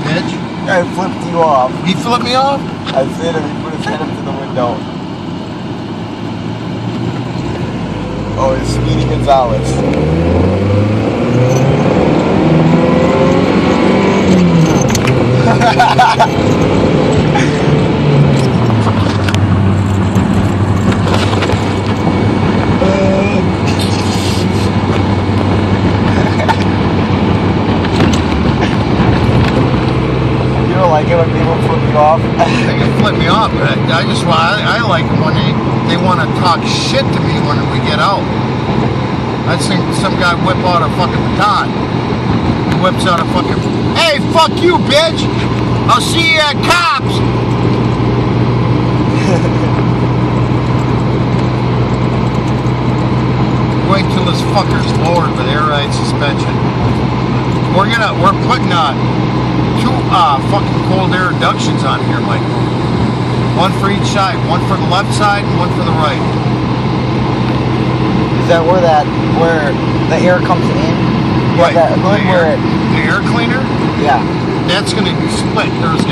Bitch. I flipped you off. He flipped me off? I said him, he put his head up to the window. Oh, it's Speedy Gonzalez. You don't like it when people flip you off? They can flip me off, but I like them when they want to talk shit to me when we get out. I've seen some guy whip out a fucking baton. He whips out a fucking, hey, fuck you, bitch! I'll see you at cops! Wait till this fucker's lowered with air ride suspension. We're putting two fucking cold air inductions on here, Michael. One for each side, one for the left side and one for the right. Is that where the air comes in? Right. That hood The air cleaner? yeah. That's gonna be split. There's